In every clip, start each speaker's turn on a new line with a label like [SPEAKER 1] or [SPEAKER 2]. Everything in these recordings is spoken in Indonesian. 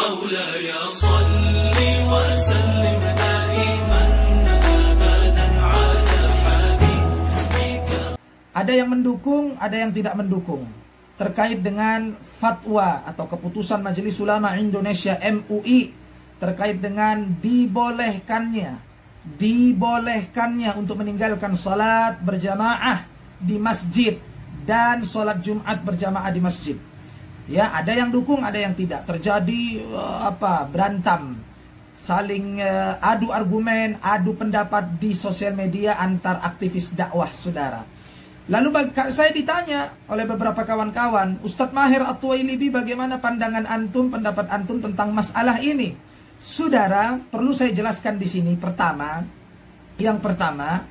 [SPEAKER 1] مولاي صل وسلم دائما أبدا على حبيبك.
[SPEAKER 2] Ada yang mendukung, ada yang tidak mendukung terkait dengan fatwa atau keputusan Majelis Ulama Indonesia MUI terkait dengan dibolehkannya untuk meninggalkan salat berjamaah di masjid dan salat Jumat berjamaah di masjid. Ya, ada yang dukung, ada yang tidak. Terjadi berantem, saling adu argumen, adu pendapat di sosial media antar aktivis dakwah, saudara. Lalu saya ditanya oleh beberapa kawan-kawan, Ustadz Maher At-Tuwailibi, bagaimana pandangan antum, pendapat antum tentang masalah ini? Saudara, perlu saya jelaskan di sini. Yang pertama,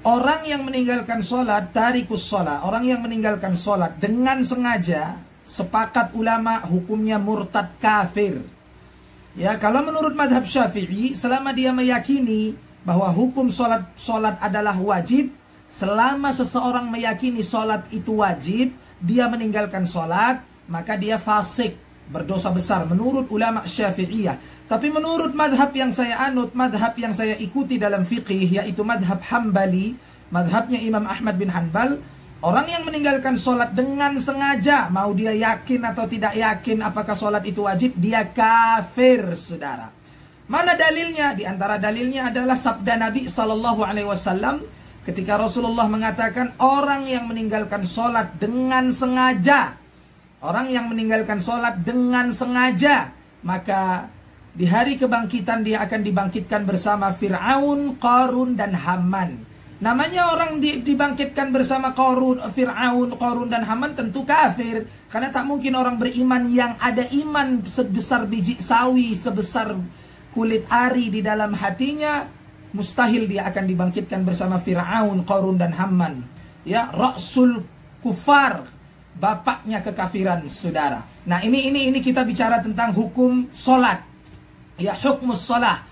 [SPEAKER 2] orang yang meninggalkan sholat, tarikus sholat, orang yang meninggalkan sholat dengan sengaja, sepakat ulama hukumnya murtad kafir. Ya, kalau menurut madhab Syafi'i, selama dia meyakini bahwa hukum sholat adalah wajib, selama seseorang meyakini sholat itu wajib, dia meninggalkan sholat, maka dia fasik, berdosa besar menurut ulama Syafi'iyah. Tapi menurut madhab yang saya anut, madhab yang saya ikuti dalam fiqih, yaitu madhab Hambali, madhabnya Imam Ahmad bin Hanbal, orang yang meninggalkan sholat dengan sengaja, mau dia yakin atau tidak yakin apakah sholat itu wajib, dia kafir, saudara. Mana dalilnya? Di antara dalilnya adalah sabda Nabi SAW ketika Rasulullah mengatakan, orang yang meninggalkan sholat dengan sengaja, orang yang meninggalkan sholat dengan sengaja, maka di hari kebangkitan dia akan dibangkitkan bersama Fir'aun, Qarun, dan Haman. Namanya orang dibangkitkan bersama Fir'aun, Qarun, dan Haman tentu kafir. Karena tak mungkin orang beriman yang ada iman sebesar biji sawi, sebesar kulit ari di dalam hatinya, mustahil dia akan dibangkitkan bersama Fir'aun, Qarun, dan Haman. Ya, Ra'sul Kufar, bapaknya kekafiran, saudara. Nah, ini kita bicara tentang hukum sholat. Ya, hukmus sholat.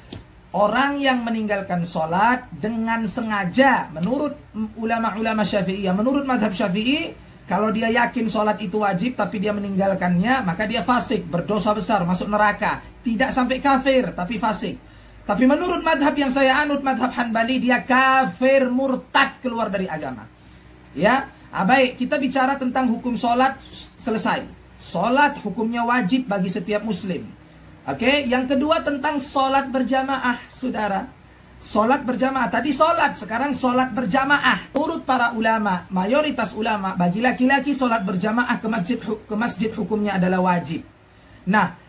[SPEAKER 2] Orang yang meninggalkan sholat dengan sengaja, menurut ulama-ulama Syafi'iyah, menurut madhab Syafi'i, kalau dia yakin sholat itu wajib tapi dia meninggalkannya, maka dia fasik, berdosa besar, masuk neraka. Tidak sampai kafir, tapi fasik. Tapi menurut madhab yang saya anut, madhab Hanbali, dia kafir, murtad, keluar dari agama. Ya, baik, kita bicara tentang hukum sholat, selesai. Sholat hukumnya wajib bagi setiap muslim. Oke, yang kedua tentang sholat berjamaah, saudara. Sholat berjamaah, tadi sholat, sekarang sholat berjamaah. Menurut para ulama, mayoritas ulama, bagi laki-laki sholat berjamaah ke masjid hukumnya adalah wajib. Nah,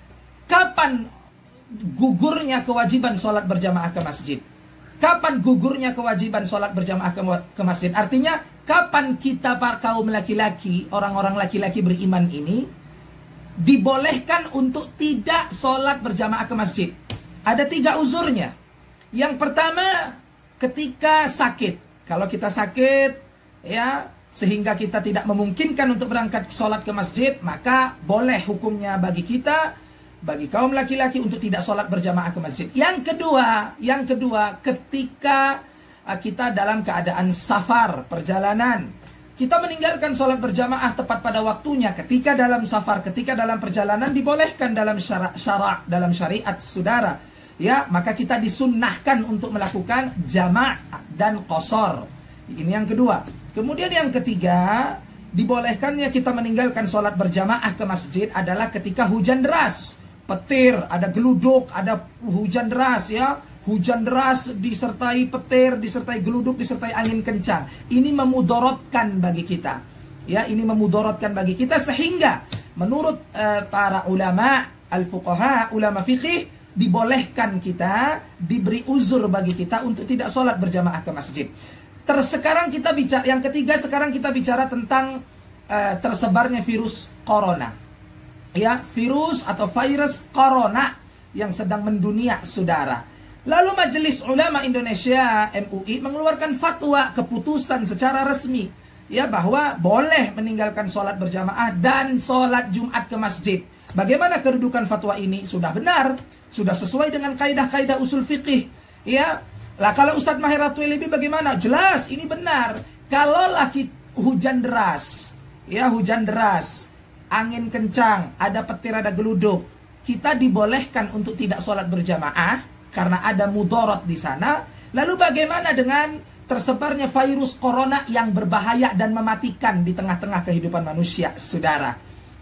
[SPEAKER 2] kapan gugurnya kewajiban sholat berjamaah ke masjid? Kapan gugurnya kewajiban sholat berjamaah ke masjid? Artinya, kapan kita para kaum laki-laki, orang-orang laki-laki beriman ini, dibolehkan untuk tidak sholat berjamaah ke masjid? Ada 3 uzurnya. Yang pertama, ketika sakit. Kalau kita sakit, ya, sehingga kita tidak memungkinkan untuk berangkat sholat ke masjid, maka boleh hukumnya bagi kita, bagi kaum laki-laki, untuk tidak sholat berjamaah ke masjid. Yang kedua, ketika kita dalam keadaan safar, perjalanan, kita meninggalkan sholat berjamaah tepat pada waktunya. Ketika dalam safar, ketika dalam perjalanan, dibolehkan dalam dalam syariat, saudara. Ya, maka kita disunnahkan untuk melakukan jama' dan qasar. Ini yang kedua. Kemudian yang ketiga, dibolehkannya kita meninggalkan sholat berjamaah ke masjid adalah ketika hujan deras, petir, ada geluduk, ada hujan deras, ya. Hujan deras disertai petir, disertai geluduk, disertai angin kencang. Ini memudorotkan bagi kita. Ya, ini memudorotkan bagi kita, sehingga menurut para ulama al-fuqaha, ulama fikih, dibolehkan kita, diberi uzur bagi kita untuk tidak sholat berjamaah ke masjid. Sekarang kita bicara, yang ketiga, sekarang kita bicara tentang tersebarnya virus corona. Ya, virus atau virus corona yang sedang mendunia, saudara. Lalu Majelis Ulama Indonesia MUI mengeluarkan fatwa, keputusan secara resmi, ya, bahwa boleh meninggalkan sholat berjamaah dan sholat Jumat ke masjid. Bagaimana kedudukan fatwa ini? Sudah benar, sudah sesuai dengan kaidah-kaidah usul fikih. Ya, lah kalau Ustadz Maher At-Tuwailibi bagaimana? Jelas, ini benar. Kalau lagi hujan deras, ya, hujan deras, angin kencang, ada petir, ada geluduk, kita dibolehkan untuk tidak sholat berjamaah karena ada mudarat di sana. Lalu bagaimana dengan tersebarnya virus corona yang berbahaya dan mematikan di tengah-tengah kehidupan manusia, saudara?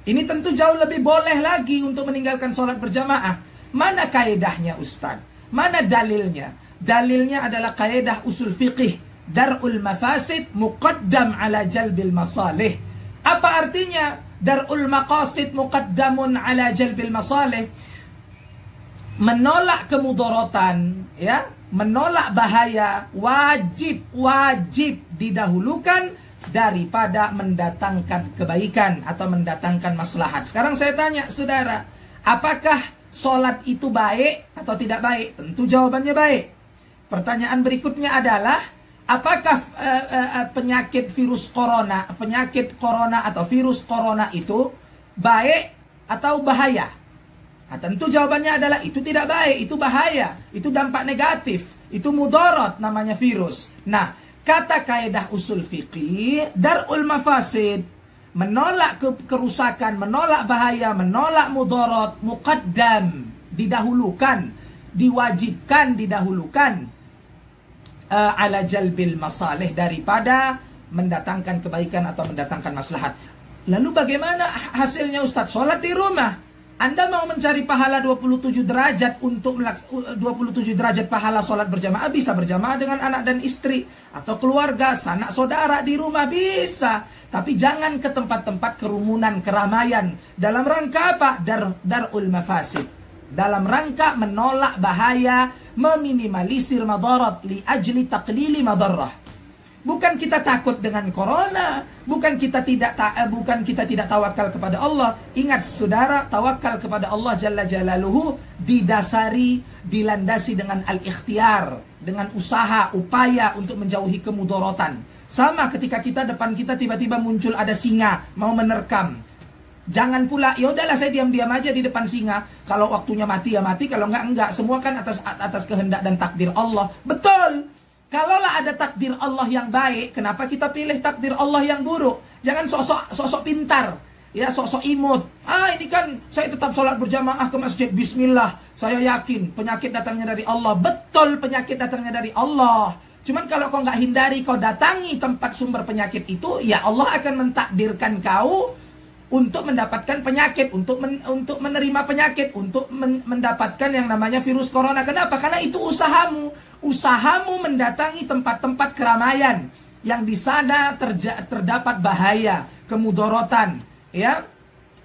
[SPEAKER 2] Ini tentu jauh lebih boleh lagi untuk meninggalkan sholat berjamaah. Mana kaedahnya, Ustaz? Mana dalilnya? Dalilnya adalah kaedah usul fiqih, dar'ul mafasid muqaddam ala jalbil masalih. Apa artinya dar'ul maqasid muqaddamun ala jalbil masalih? Menolak kemudaratan, ya, menolak bahaya wajib didahulukan daripada mendatangkan kebaikan atau mendatangkan maslahat. Sekarang saya tanya, saudara, apakah sholat itu baik atau tidak baik? Tentu jawabannya baik. Pertanyaan berikutnya adalah, apakah penyakit corona atau virus corona itu baik atau bahaya? Nah, tentu jawabannya adalah itu tidak baik, itu bahaya, itu dampak negatif, itu mudarat namanya virus. Nah, kata kaedah usul fiqih, dar'ul mafasid, menolak kerusakan, menolak bahaya, menolak mudarat, muqaddam, didahulukan, diwajibkan didahulukan ala jalbil masalih, daripada mendatangkan kebaikan atau mendatangkan maslahat. Lalu bagaimana hasilnya, Ustaz? Sholat di rumah. Anda mau mencari pahala 27 derajat untuk 27 derajat pahala sholat berjamaah, bisa berjamaah dengan anak dan istri atau keluarga, sanak saudara di rumah, bisa. Tapi jangan ke tempat-tempat kerumunan, keramaian. Dalam rangka apa? Dar'ul mafasid. Dalam rangka menolak bahaya, meminimalisir madarat, li ajli taqlili madarrah. Bukan kita takut dengan corona, bukan kita tidak tawakal kepada Allah. Ingat, saudara, tawakal kepada Allah Jalla Jalaluhu dilandasi dengan al-ikhtiar, dengan usaha, upaya untuk menjauhi kemudaratan. Sama ketika depan kita tiba-tiba muncul ada singa mau menerkam. Jangan pula, ya udahlah saya diam-diam aja di depan singa. Kalau waktunya mati ya mati, kalau enggak. Semua kan atas kehendak dan takdir Allah. Betul. Kalaulah ada takdir Allah yang baik, kenapa kita pilih takdir Allah yang buruk? Jangan sosok pintar, ya, sosok imut. Ini kan saya tetap sholat berjamaah ke masjid, bismillah. Saya yakin penyakit datangnya dari Allah. Betul, penyakit datangnya dari Allah. Cuman kalau kau nggak hindari, kau datangi tempat sumber penyakit itu, ya Allah akan mentakdirkan kau untuk mendapatkan penyakit, untuk menerima penyakit, untuk mendapatkan yang namanya virus corona. Kenapa? Karena itu usahamu mendatangi tempat-tempat keramaian yang di sana terdapat bahaya, kemudaratan, ya,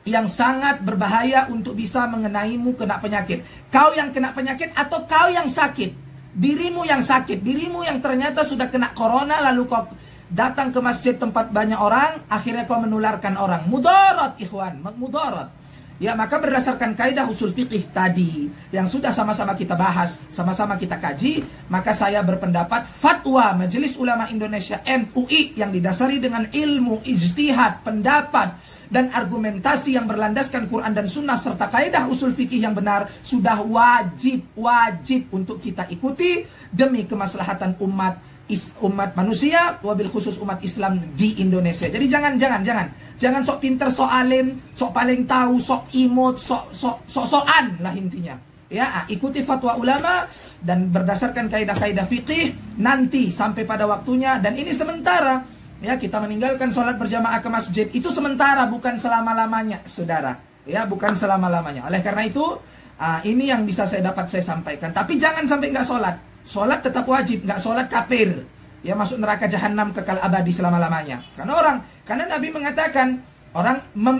[SPEAKER 2] yang sangat berbahaya untuk bisa mengenaimu kena penyakit. Kau yang kena penyakit atau kau yang sakit, dirimu yang sakit, dirimu yang ternyata sudah kena corona, lalu kau datang ke masjid tempat banyak orang, akhirnya kau menularkan orang. Mudarat, ikhwan, mudarat. Ya, maka berdasarkan kaidah usul fiqih tadi yang sudah sama-sama kita bahas, sama-sama kita kaji, maka saya berpendapat fatwa Majelis Ulama Indonesia MUI yang didasari dengan ilmu, ijtihad, pendapat dan argumentasi yang berlandaskan Quran dan Sunnah serta kaidah usul fikih yang benar sudah wajib untuk kita ikuti demi kemaslahatan umat manusia, wabil khusus umat Islam di Indonesia. Jadi jangan sok pinter, sok alim, sok paling tahu, sok imut, sok-sokan lah intinya. Ya, ikuti fatwa ulama dan berdasarkan kaidah-kaidah fikih nanti sampai pada waktunya. Dan ini sementara, ya, kita meninggalkan sholat berjamaah ke masjid itu sementara, bukan selama-lamanya, saudara. Ya, bukan selama-lamanya. Oleh karena itu, ini yang bisa saya sampaikan. Tapi jangan sampai nggak sholat. Sholat tetap wajib, nggak sholat kafir, ya, masuk neraka jahanam kekal abadi selama-lamanya. Karena Nabi mengatakan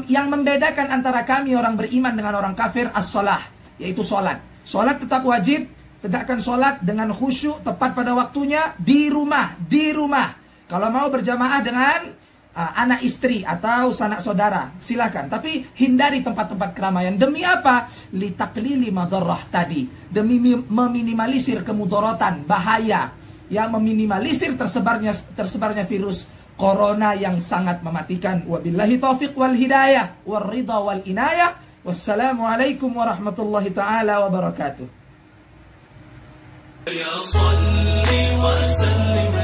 [SPEAKER 2] yang membedakan antara kami orang beriman dengan orang kafir as-shalah, yaitu sholat. Sholat tetap wajib, tegakkan sholat dengan khusyuk tepat pada waktunya di rumah. Kalau mau berjamaah dengan anak istri atau sanak saudara, silakan. Tapi hindari tempat-tempat keramaian. Demi apa? Litaklili madarrah tadi. Demi meminimalisir kemudaratan, bahaya, yang meminimalisir tersebarnya virus corona yang sangat mematikan. Wabillahi taufiq wal hidayah wal ridha wal inayah. Wassalamualaikum warahmatullahi taala wabarakatuh.
[SPEAKER 1] Ya salli wa sallim